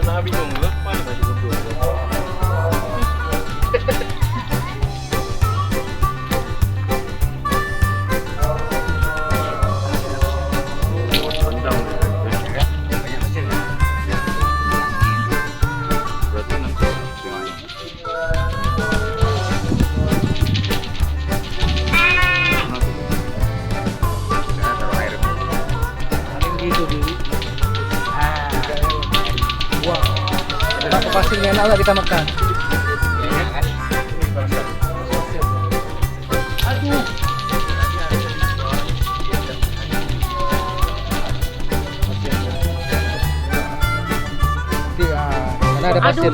na bingung lu, paano ba yung dulo? Pasirnya enak kita makan. Aduh. Karena ada pasir.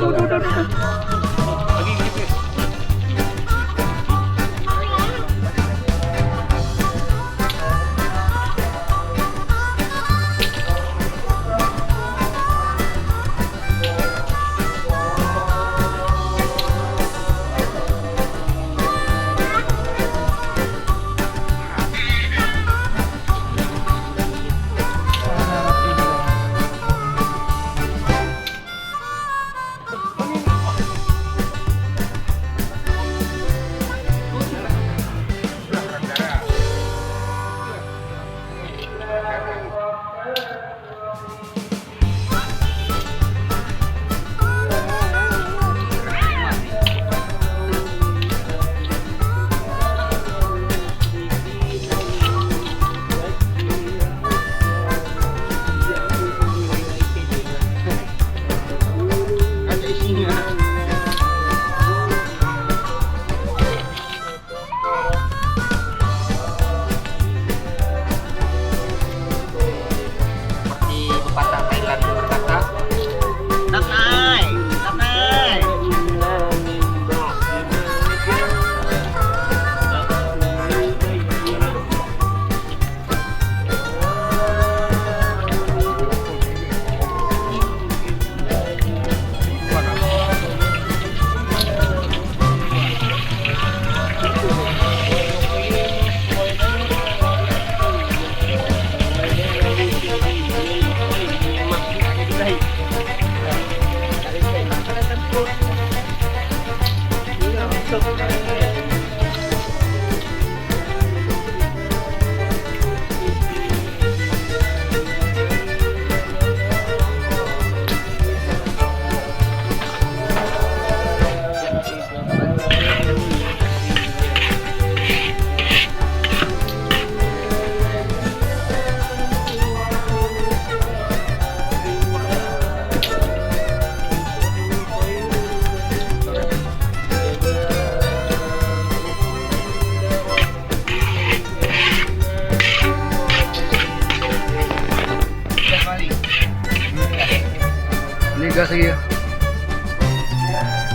Gas lagi ya.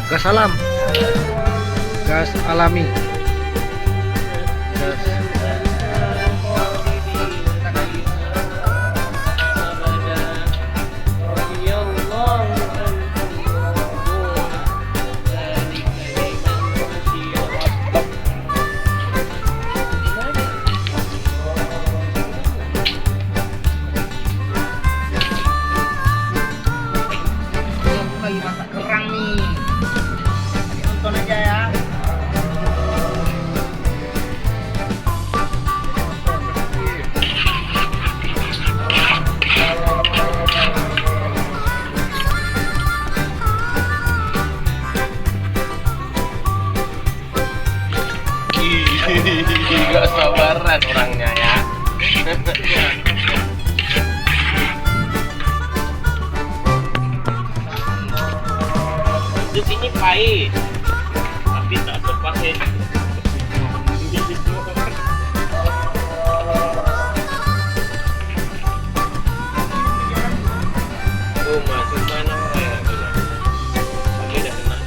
Gas alam. Gas alami. Gas. Gak sabaran orangnya ya. Di sini pahit, tapi tak sepahit. Oh masuk mana ya? Lagi dah kena.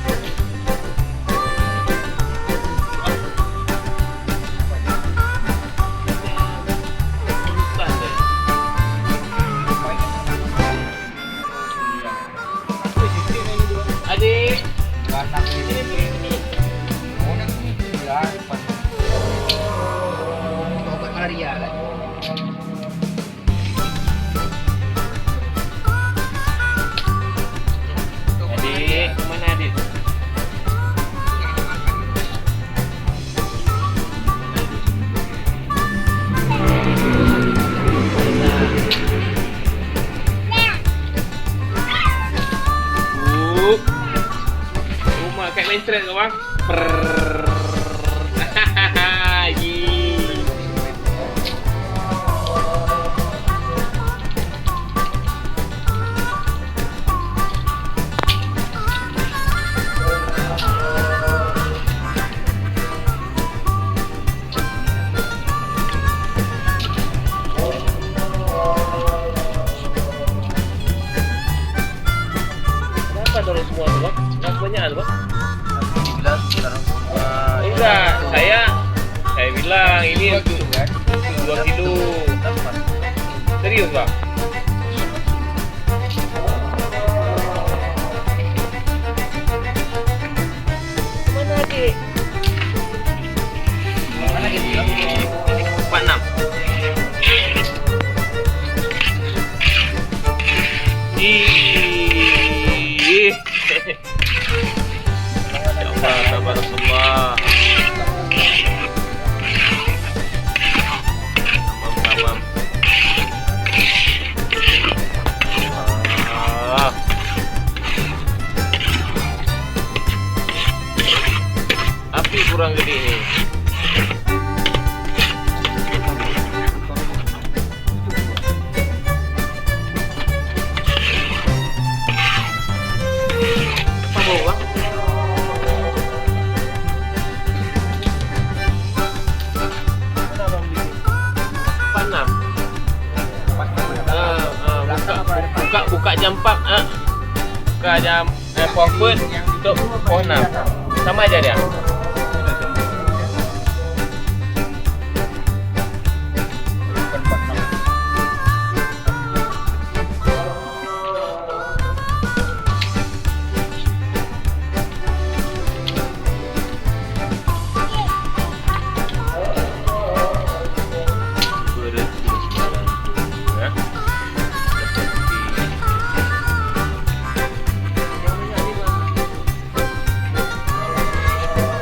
Adik, anak ini. Oh, nanti ya, obat malaria kan. main thread kau bang. Prrrr. Yi. Kenapa dorong semua tu bang? Kenapa banyak tu bang? Dibilang sekarang semua. Enggak, saya bilang ini untuk 2 kilo. Serius bang? Mana adik? Mana gitu ya? 46. Ih. Ya Allah, tabarakallah. Tamam. Ah. Api kurang gede nih. Apa bau bang? Panam. Buka jam 4. Buka jam forward untuk pohon 6. Sama aja dia.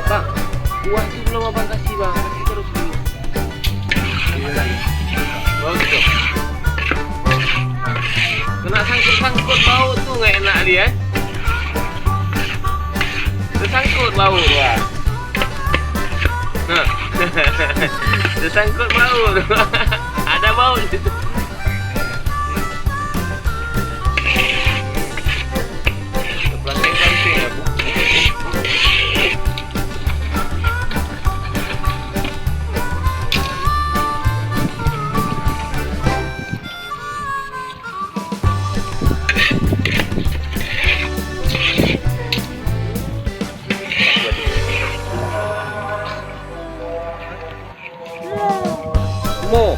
Bang, uang itu belum abang kasih bang, kasih terus dulu. Bagus tuh. Kena sangkut bau tuh nggak enak dia. Tersangkut bau wah. Nah, tersangkut bau. Ada bau di situ. Planting ya bu. Mo,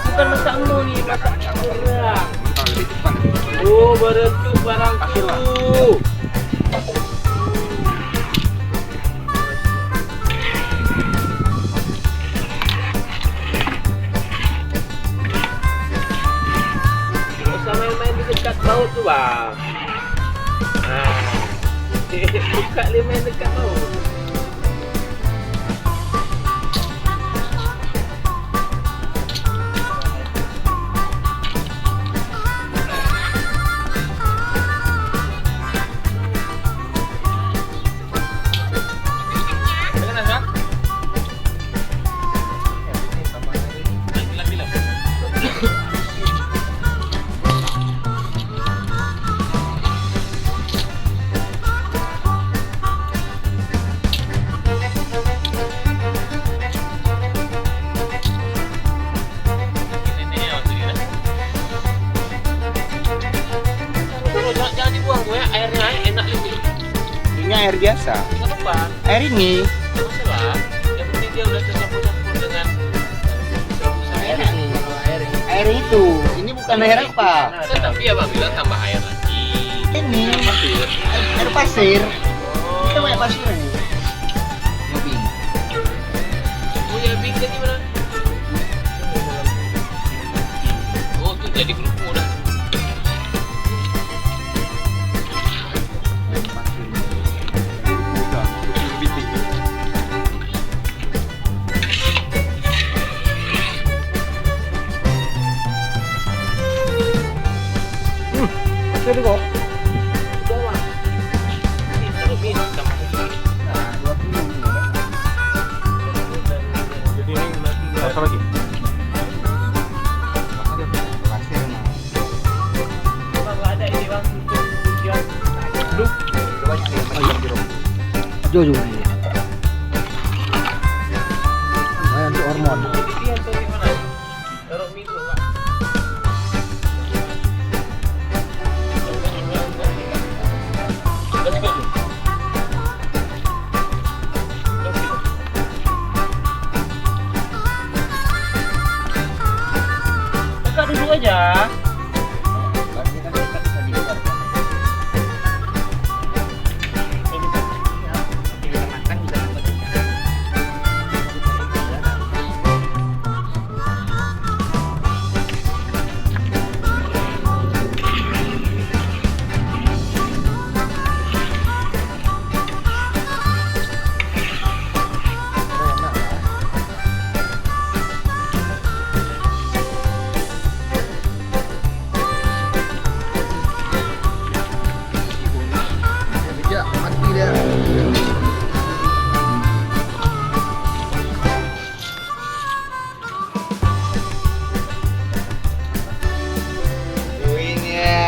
bukan masak mo nih, masak ya. Oh, berentuk barangku. Gak usah main-main di dekat laut tuh bang. Nah, buka main dekat laut. Jangan dibuang bu ya, airnya enak lebih. Ini air biasa. Nggak apa-apa, Air ini. nggak masalah. Yang penting dia udah tercampur-campur dengan Air ini. Air itu. Ini bukan air apa? Tetapi ya bang bilang tambah air lagi. Ini Pasir. air pasir. Kita Oh, banyak pasir ini. Yobing. punya bing tadi mana? Oh tuh jadi kerupuk dah. Air pasir. Udah. Lebih tinggi. Pasir kok. Udah bang. Duh. Coba sih macam jeruk. Jojo ini. Lumayan untuk hormon. Dia tuh di mana? Taruh minggu Pak. Kakak duduk aja. Barangnya kan dekat bisa di luar. Kita makan bisa dapat ikan. Ya, mati dia. Duingnya.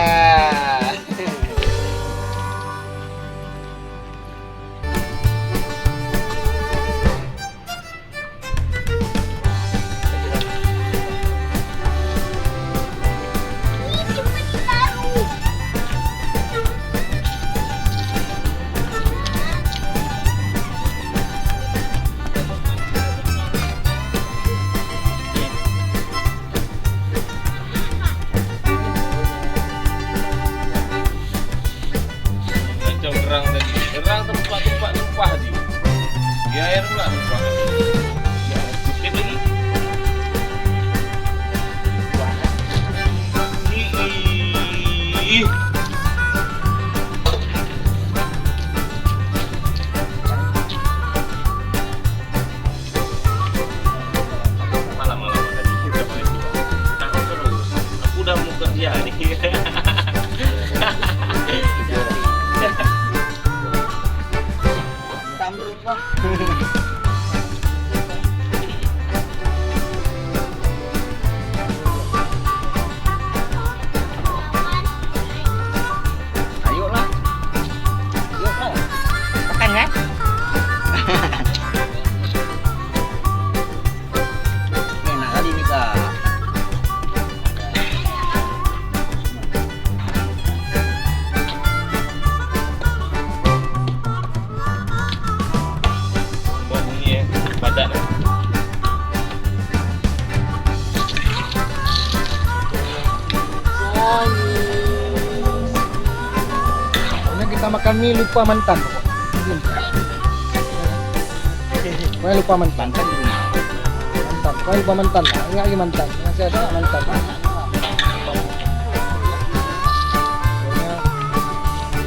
Macam kerang tadi. Kerang tempat tumpah di. Di air pula tumpah. Ya, sikit lagi. Ih. Malam-malam tadi kita main juga. Tahu terus. Aku udah mau kerja nih. Tamruk Pak. Ayolah. Ayolah. Makan kan? Enak kali ini Kak. Bau bunyi ya, badan. Pokoknya kita makan mie lupa mantan. Pokoknya lupa mantan. Mantan di rumah. Mantan. Pokoknya lupa mantan. Ingat lagi mantan. Masih ada mantan. Pokoknya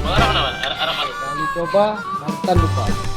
Mau arah mana? Arah mana? kali coba mantan lupa.